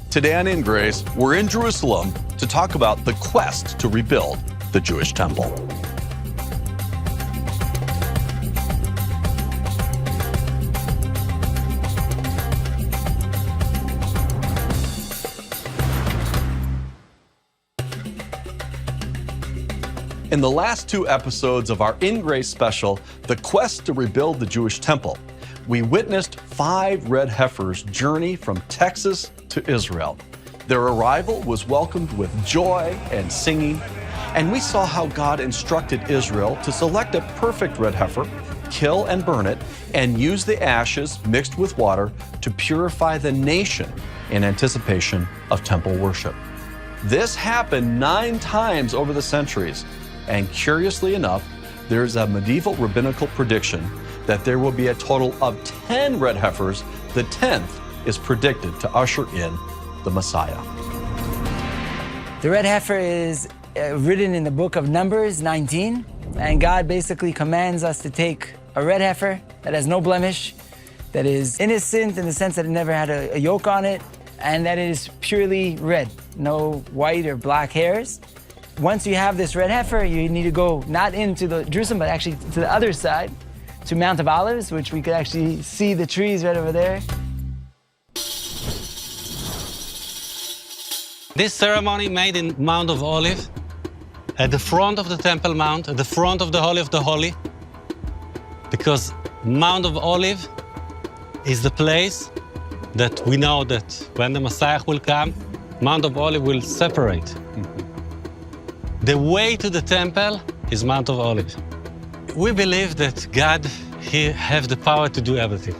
Today on InGrace, we're in Jerusalem to talk about the quest to rebuild the Jewish temple. In the last two episodes of our InGrace special, The Quest to Rebuild the Jewish Temple, we witnessed 5 red heifers journey from Texas to Israel. Their arrival was welcomed with joy and singing, and we saw how God instructed Israel to select a perfect red heifer, kill and burn it, and use the ashes mixed with water to purify the nation in anticipation of temple worship. This happened 9 times over the centuries. And curiously enough, there's a medieval rabbinical prediction that there will be a total of 10 red heifers. The 10th is predicted to usher in the Messiah. The red heifer is written in the book of Numbers 19, and God basically commands us to take a red heifer that has no blemish, that is innocent in the sense that it never had a yoke on it, and that it is purely red, no white or black hairs. Once you have this red heifer, you need to go not into Jerusalem, but actually to the other side, to Mount of Olives, which we could actually see the trees right over there. This ceremony made in Mount of Olives, at the front of the Temple Mount, at the front of the Holy of the Holy, because Mount of Olives is the place that we know that when the Messiah will come, Mount of Olives will separate. The way to the temple is Mount of Olives. We believe that God, He has the power to do everything.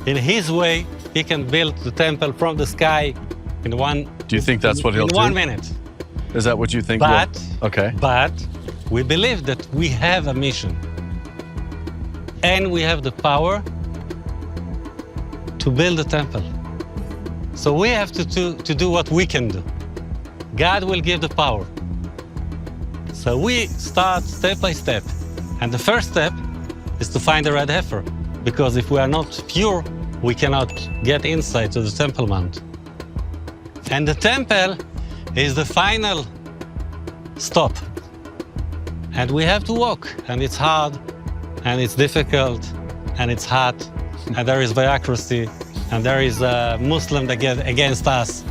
In His way, He can build the temple from the sky in one. Do you think that's what He'll do? In 1 minute. Is that what you think? Okay. But we believe that we have a mission. And we have the power to build a temple. So we have to do what we can do. God will give the power. So we start step by step. And the first step is to find a red heifer, because if we are not pure, we cannot get inside to the Temple Mount. And the temple is the final stop. And we have to walk, and it's hard, and it's difficult, and it's hot, and there is bureaucracy, and there is a Muslim that get against us,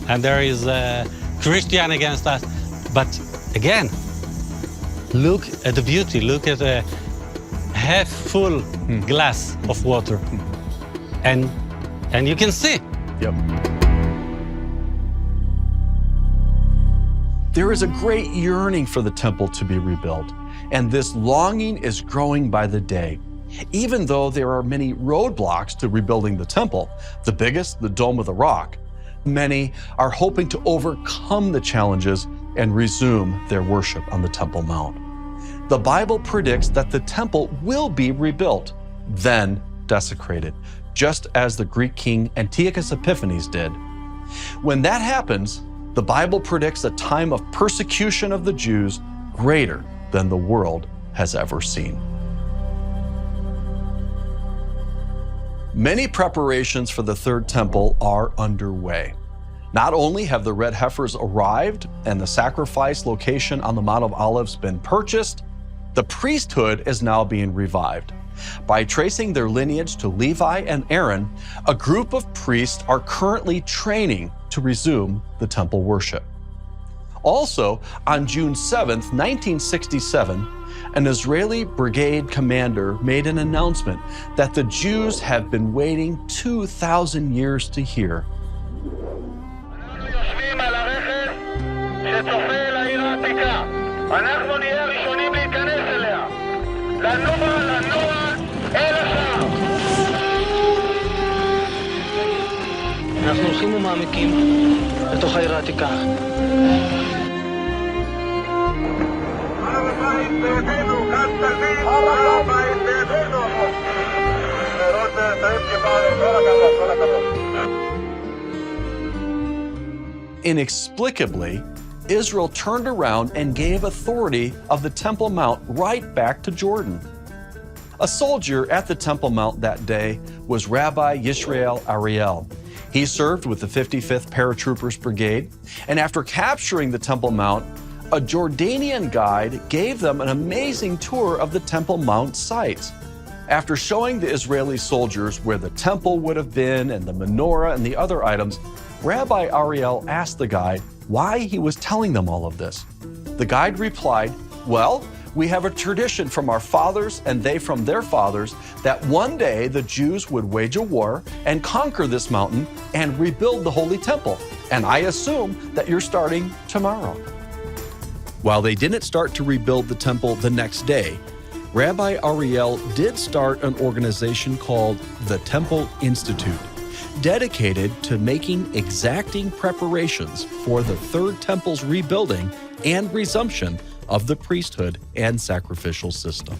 and there is a Christian against us. But again, look at the beauty, look at the half full glass of water. And you can see. Yep. There is a great yearning for the temple to be rebuilt, and this longing is growing by the day. Even though there are many roadblocks to rebuilding the temple, the biggest, the Dome of the Rock, many are hoping to overcome the challenges and resume their worship on the Temple Mount. The Bible predicts that the temple will be rebuilt, then desecrated, just as the Greek king Antiochus Epiphanes did. When that happens, the Bible predicts a time of persecution of the Jews greater than the world has ever seen. Many preparations for the Third Temple are underway. Not only have the red heifers arrived and the sacrifice location on the Mount of Olives been purchased, the priesthood is now being revived. By tracing their lineage to Levi and Aaron, a group of priests are currently training to resume the temple worship. Also, on June 7, 1967, an Israeli brigade commander made an announcement that the Jews have been waiting 2,000 years to hear. אנחנו הולכים ומעמיקים לתוך העיר העתיקה. הר הבית בידינו, כאן תבין, הר הבית בידינו. לראות תאב כבעל, כל הכבוד. Inexplicably, Israel turned around and gave authority of the Temple Mount right back to Jordan. A soldier at the Temple Mount that day was Rabbi Yisrael Ariel. He served with the 55th Paratroopers Brigade, and after capturing the Temple Mount, a Jordanian guide gave them an amazing tour of the Temple Mount site. After showing the Israeli soldiers where the temple would have been and the menorah and the other items, Rabbi Ariel asked the guide why he was telling them all of this. The guide replied, "Well, we have a tradition from our fathers and they from their fathers that one day the Jews would wage a war and conquer this mountain and rebuild the Holy Temple. And I assume that you're starting tomorrow." While they didn't start to rebuild the temple the next day, Rabbi Ariel did start an organization called the Temple Institute, dedicated to making exacting preparations for the Third Temple's rebuilding and resumption of the priesthood and sacrificial system.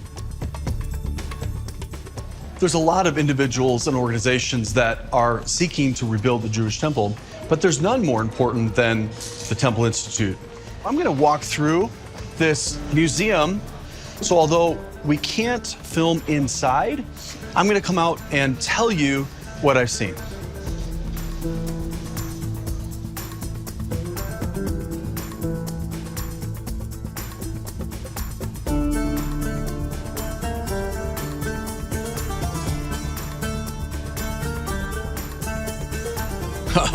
There's a lot of individuals and organizations that are seeking to rebuild the Jewish temple, but there's none more important than the Temple Institute. I'm going to walk through this museum. So although we can't film inside, I'm going to come out and tell you what I've seen.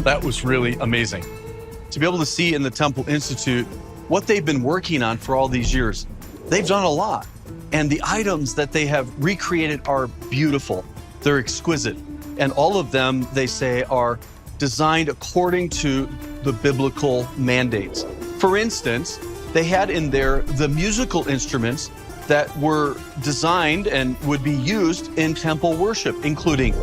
That was really amazing. To be able to see in the Temple Institute what they've been working on for all these years. They've done a lot. And the items that they have recreated are beautiful. They're exquisite. And all of them, they say, are designed according to the biblical mandates. For instance, they had in there the musical instruments that were designed and would be used in temple worship, including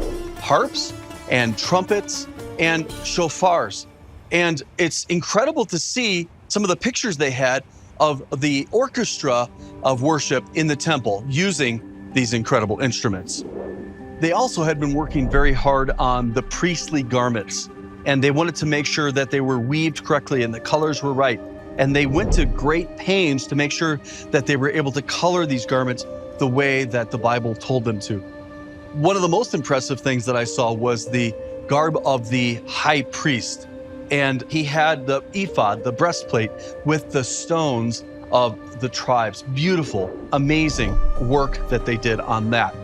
harps and trumpets and shofars. And it's incredible to see some of the pictures they had of the orchestra of worship in the temple using these incredible instruments. They also had been working very hard on the priestly garments, and they wanted to make sure that they were weaved correctly and the colors were right. And they went to great pains to make sure that they were able to color these garments the way that the Bible told them to. One of the most impressive things that I saw was the garb of the high priest. And he had the ephod, the breastplate, with the stones of the tribes. Beautiful, amazing work that they did on that.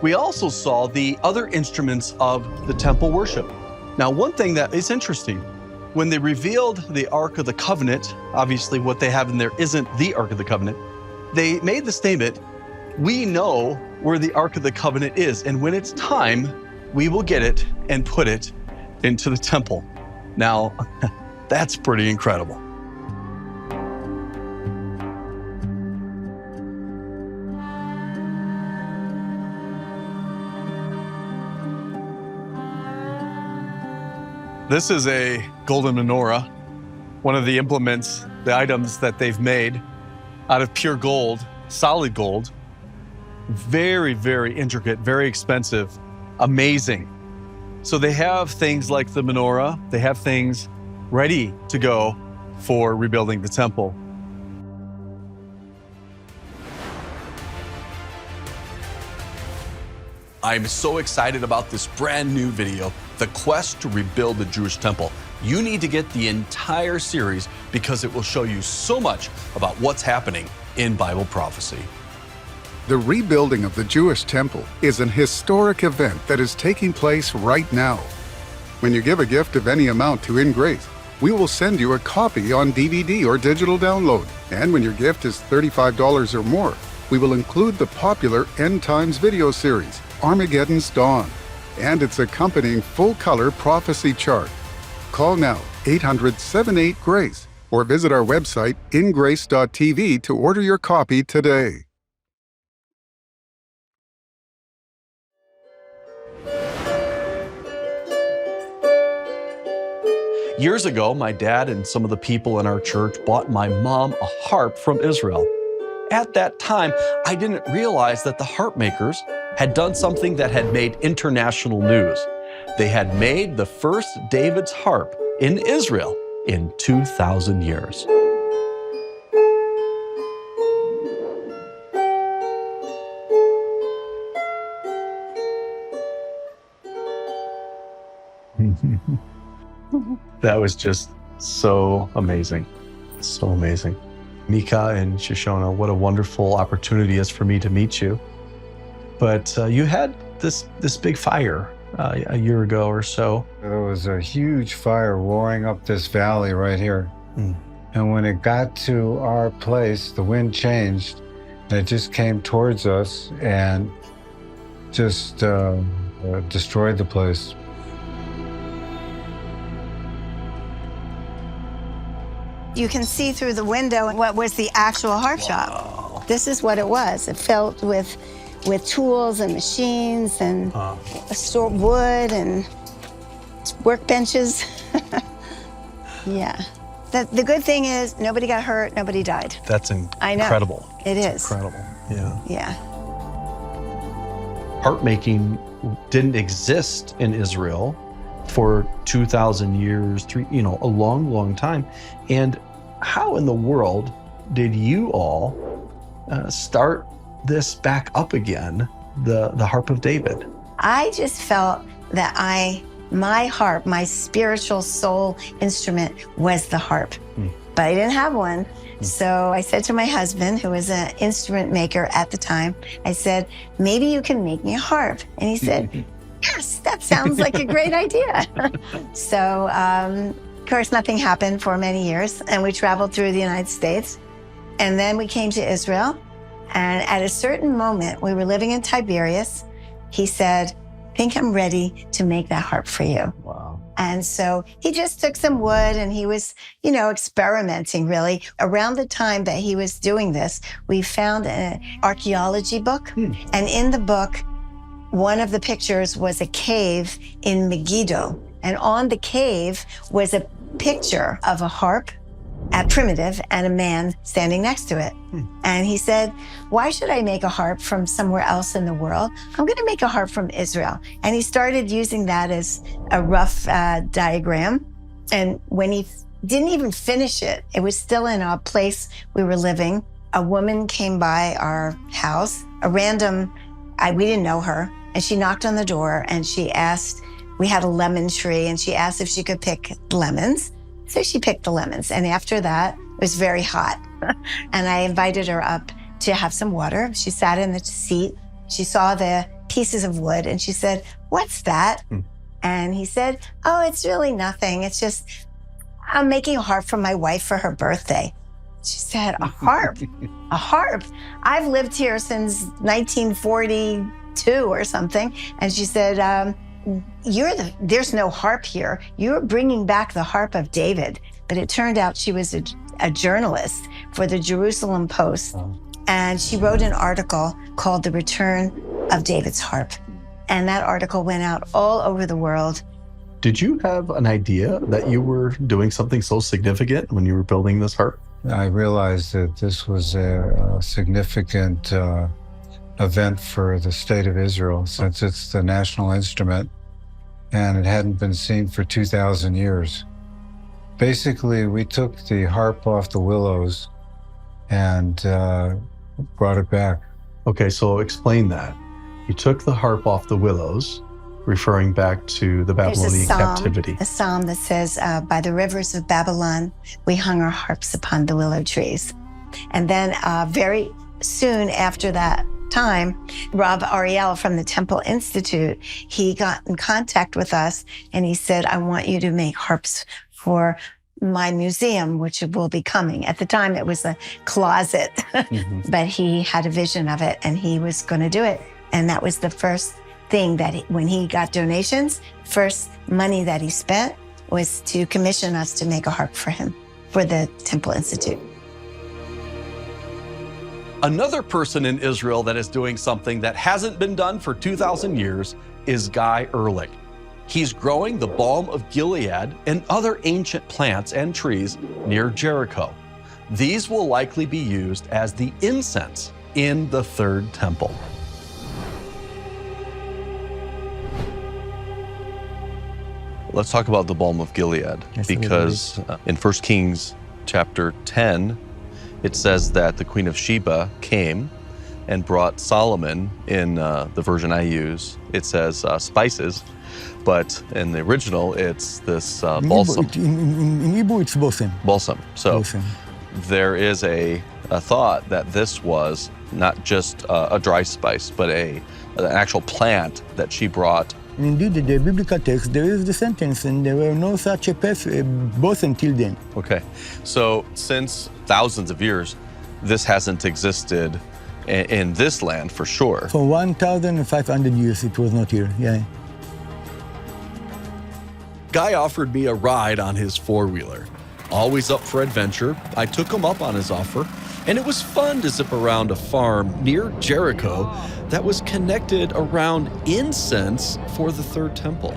We also saw the other instruments of the temple worship. Now, one thing that is interesting, when they revealed the Ark of the Covenant, obviously what they have in there isn't the Ark of the Covenant, they made the statement, "We know where the Ark of the Covenant is, and when it's time, we will get it and put it into the temple." Now, that's pretty incredible. This is a golden menorah, one of the implements, the items that they've made out of pure gold, solid gold. Very, very intricate, very expensive, amazing. So they have things like the menorah, they have things ready to go for rebuilding the temple. I'm so excited about this brand new video, The Quest to Rebuild the Jewish Temple. You need to get the entire series because it will show you so much about what's happening in Bible prophecy. The rebuilding of the Jewish temple is an historic event that is taking place right now. When you give a gift of any amount to InGrace, we will send you a copy on DVD or digital download. And when your gift is $35 or more, we will include the popular End Times video series, Armageddon's Dawn, and its accompanying full-color prophecy chart. Call now 800-78-GRACE or visit our website ingrace.tv to order your copy today. Years ago, my dad and some of the people in our church bought my mom a harp from Israel. At that time, I didn't realize that the harp makers had done something that had made international news. They had made the first David's harp in Israel in 2,000 years. That was just so amazing. So amazing. Mika and Shoshona, what a wonderful opportunity it is for me to meet you. But you had this big fire a year ago or so. There was a huge fire roaring up this valley right here. And when it got to our place, the wind changed, and it just came towards us and just destroyed the place. You can see through the window what was the actual harp shop. This is what it was. It filled with tools and machines and stored wood and workbenches. Yeah. The good thing is nobody got hurt, nobody died. That's incredible. I know. It is. Incredible. Yeah. Yeah. Harp making didn't exist in Israel for 2,000 years, a long, long time. And how in the world did you all start this back up again, the Harp of David? I just felt that my harp, my spiritual soul instrument was the harp, but I didn't have one. So I said to my husband, who was an instrument maker at the time, I said, maybe you can make me a harp. And he said, yes, that sounds like a great idea. So, of course, nothing happened for many years, and we traveled through the United States. And then we came to Israel, and at a certain moment, we were living in Tiberias. He said, I think I'm ready to make that harp for you. Wow. And so he just took some wood and he was, experimenting really. Around the time that he was doing this, we found an archaeology book. And in the book, one of the pictures was a cave in Megiddo. And on the cave was a picture of a harp at primitive and a man standing next to it. And he said, why should I make a harp from somewhere else in the world? I'm going to make a harp from Israel. And he started using that as a rough diagram. And when he didn't even finish it, it was still in a place we were living. A woman came by our house, a random, we didn't know her. And she knocked on the door and she asked, we had a lemon tree, and she asked if she could pick lemons. So she picked the lemons. And after that, it was very hot. And I invited her up to have some water. She sat in the seat. She saw the pieces of wood and she said, what's that? And he said, oh, it's really nothing. It's just, I'm making a harp for my wife for her birthday. She said, a harp? A harp? I've lived here since 1942 or something. And she said, there's no harp here. You're bringing back the harp of David. But it turned out she was a journalist for the Jerusalem Post. And she wrote an article called The Return of David's Harp. And that article went out all over the world. Did you have an idea that you were doing something so significant when you were building this harp? I realized that this was a significant event for the state of Israel, since it's the national instrument and it hadn't been seen for 2,000 years. Basically, we took the harp off the willows and brought it back. Okay, so explain that. You took the harp off the willows, referring back to the Babylonian captivity. A psalm that says, by the rivers of Babylon, we hung our harps upon the willow trees. And then very soon after that time, Rob Ariel from the Temple Institute, he got in contact with us and he said, I want you to make harps for my museum, which will be coming. At the time, it was a closet, but he had a vision of it and he was going to do it. And that was the first thing that when he got donations, first money that he spent was to commission us to make a harp for him, for the Temple Institute. Another person in Israel that is doing something that hasn't been done for 2,000 years is Guy Ehrlich. He's growing the Balm of Gilead and other ancient plants and trees near Jericho. These will likely be used as the incense in the third temple. Let's talk about the Balm of Gilead, because in 1 Kings chapter 10, it says that the Queen of Sheba came and brought Solomon, in the version I use, it says spices, but in the original, it's this In balsam. Hebrew, in Hebrew, it's balsam. Balsam. So Balsam. there is a thought that this was not just a dry spice, but an actual plant that she brought. And indeed, in the biblical text, there is the sentence, and there were no such a balsam till then. Okay, so since thousands of years, this hasn't existed in this land for sure. For 1,500 years, it was not here, yeah. Guy offered me a ride on his four-wheeler. Always up for adventure, I took him up on his offer, and it was fun to zip around a farm near Jericho that was connected around incense for the third temple.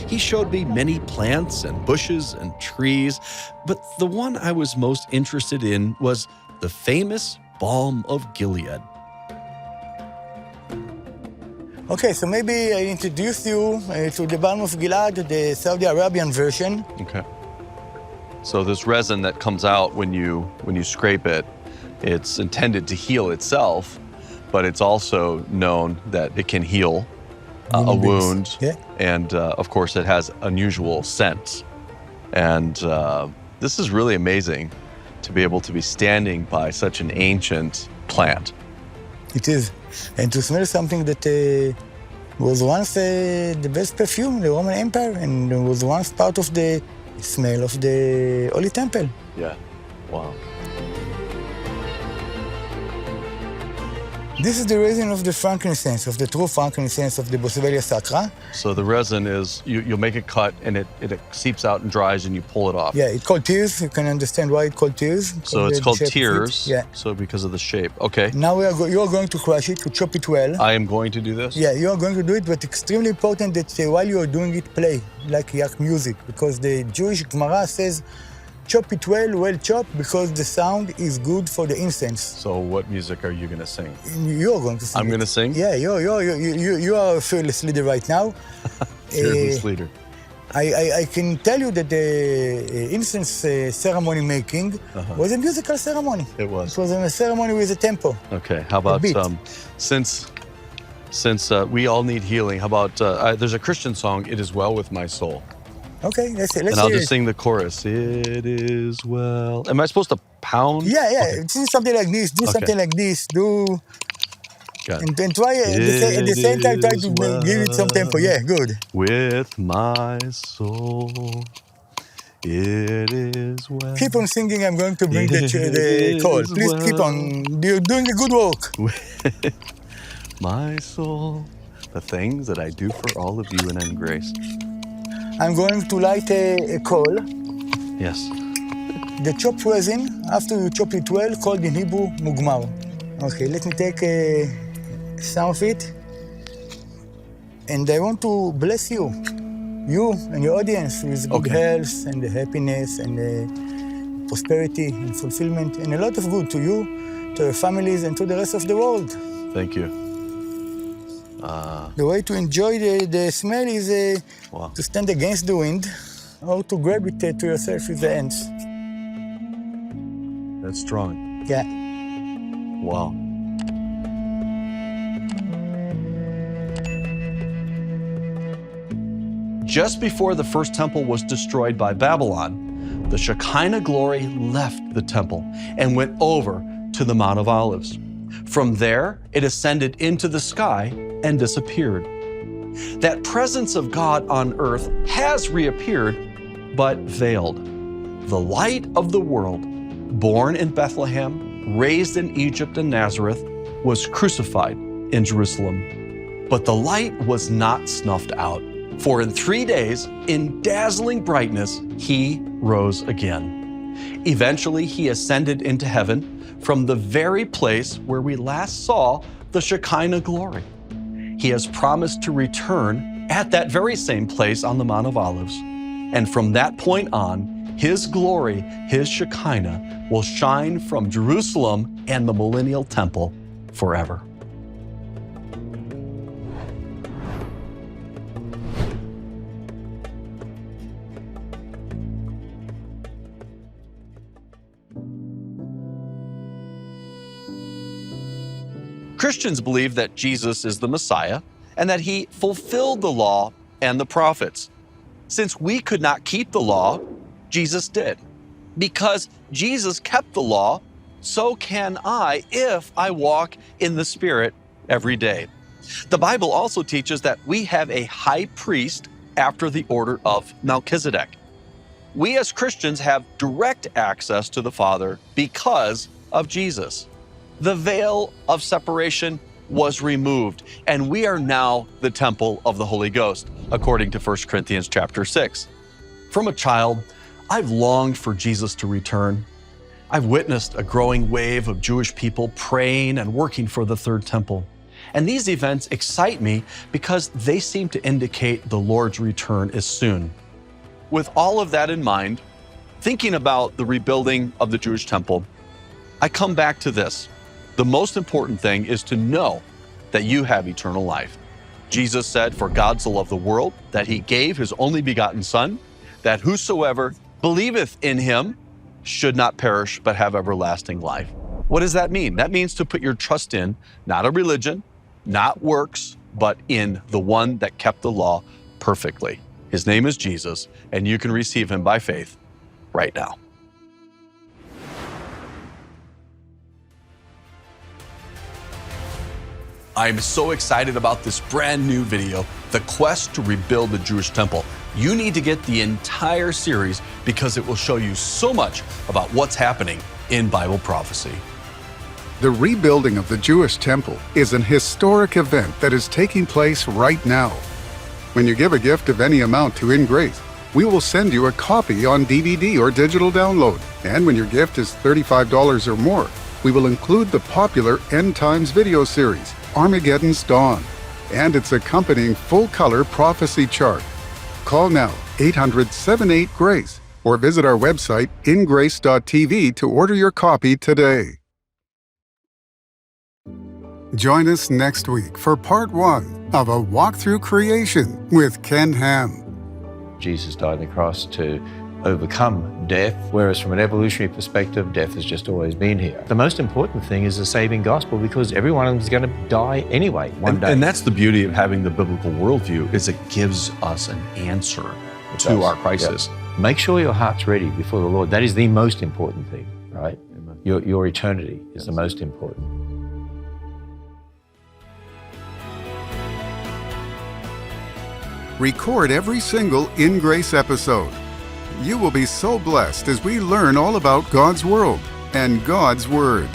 He showed me many plants and bushes and trees, but the one I was most interested in was the famous Balm of Gilead. Okay, so maybe I introduce you to the Balm of Gilead, the Saudi Arabian version. Okay. So this resin that comes out when you scrape it, it's intended to heal itself, but it's also known that it can heal a wound. Yeah. And of course, it has unusual scents. And this is really amazing to be able to be standing by such an ancient plant. It is. And to smell something that was once the best perfume in the Roman Empire and was once part of the smell of the Holy Temple. Yeah. Wow. This is the resin of the frankincense, of the true frankincense of the Boswellia sacra. So the resin is, you'll make it cut and it seeps out and dries and you pull it off. Yeah, it's called tears. You can understand why it's called tears. So it's called the shape of it. tears. Yeah. So because of the shape. Okay. Now you are going to crush it, to chop it well. I am going to do this? Yeah, you are going to do it, but extremely important that while you are doing it, play like yak music, because the Jewish Gemara says, chop it well chopped, because the sound is good for the incense. So what music are you going to sing? You are going to sing. I'm going to sing? Yeah, you are a fearless leader right now. Fearless leader. I can tell you that the incense ceremony making was a musical ceremony. It was. It was a ceremony with a tempo. Okay, how about, since we all need healing, how about, there's a Christian song, It Is Well With My Soul. Okay, let's And I'll hear just it. sing the chorus. It is well. Am I supposed to pound? Yeah, Okay. do something like this, do Okay. something like this, do... Got it. And try at the same time, try to give it some tempo. Yeah, good. With my soul, it is well. Keep on singing, I'm going to bring the call. Please keep on, you're doing a good work. With my soul, the things that I do for all of you in InGrace. I'm going to light a coal. Yes. The chopped resin, after you chop it well, called in Hebrew mugmar. Okay, let me take some of it. And I want to bless you and your audience, with good health and the happiness and the prosperity and fulfillment and a lot of good to you, to your families, and to the rest of the world. Thank you. The way to enjoy the smell is to stand against the wind or to grab it to yourself with the hands. That's strong. Yeah. Wow. Just before the first temple was destroyed by Babylon, the Shekinah glory left the temple and went over to the Mount of Olives. From there, it ascended into the sky and disappeared. That presence of God on earth has reappeared, but veiled. The light of the world, born in Bethlehem, raised in Egypt and Nazareth, was crucified in Jerusalem. But the light was not snuffed out, for in 3 days, in dazzling brightness, he rose again. Eventually, he ascended into heaven from the very place where we last saw the Shekinah glory. He has promised to return at that very same place on the Mount of Olives. And from that point on, his glory, his Shekinah, will shine from Jerusalem and the millennial temple forever. Christians believe that Jesus is the Messiah and that he fulfilled the law and the prophets. Since we could not keep the law, Jesus did. Because Jesus kept the law, so can I if I walk in the Spirit every day. The Bible also teaches that we have a high priest after the order of Melchizedek. We as Christians have direct access to the Father because of Jesus. The veil of separation was removed, and we are now the temple of the Holy Ghost, according to 1 Corinthians chapter 6. From a child, I've longed for Jesus to return. I've witnessed a growing wave of Jewish people praying and working for the third temple. And these events excite me because they seem to indicate the Lord's return is soon. With all of that in mind, thinking about the rebuilding of the Jewish temple, I come back to this. The most important thing is to know that you have eternal life. Jesus said, "For God so loved the world, that he gave his only begotten Son, that whosoever believeth in him should not perish, but have everlasting life." What does that mean? That means to put your trust in, not a religion, not works, but in the one that kept the law perfectly. His name is Jesus, and you can receive him by faith right now. I'm so excited about this brand new video, The Quest to Rebuild the Jewish Temple. You need to get the entire series because it will show you so much about what's happening in Bible prophecy. The rebuilding of the Jewish temple is an historic event that is taking place right now. When you give a gift of any amount to InGrace, we will send you a copy on DVD or digital download. And when your gift is $35 or more, we will include the popular End Times video series, Armageddon's Dawn, and its accompanying full-color prophecy chart. Call now 800-78-GRACE or visit our website ingrace.tv to order your copy today. Join us next week for part 1 of A Walk Through Creation with Ken Ham. Jesus died on the cross to overcome death, whereas from an evolutionary perspective, death has just always been here. The most important thing is the saving gospel, because everyone is going to die anyway one day. And that's the beauty of having the biblical worldview, is it gives us an answer to our crisis. Yep. Make sure your heart's ready before the Lord. That is the most important thing, right? Your eternity is the most important. Record every single InGrace episode. You will be so blessed as we learn all about God's world and God's Word.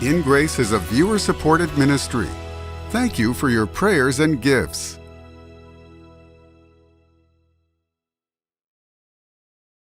InGrace is a viewer-supported ministry. Thank you for your prayers and gifts.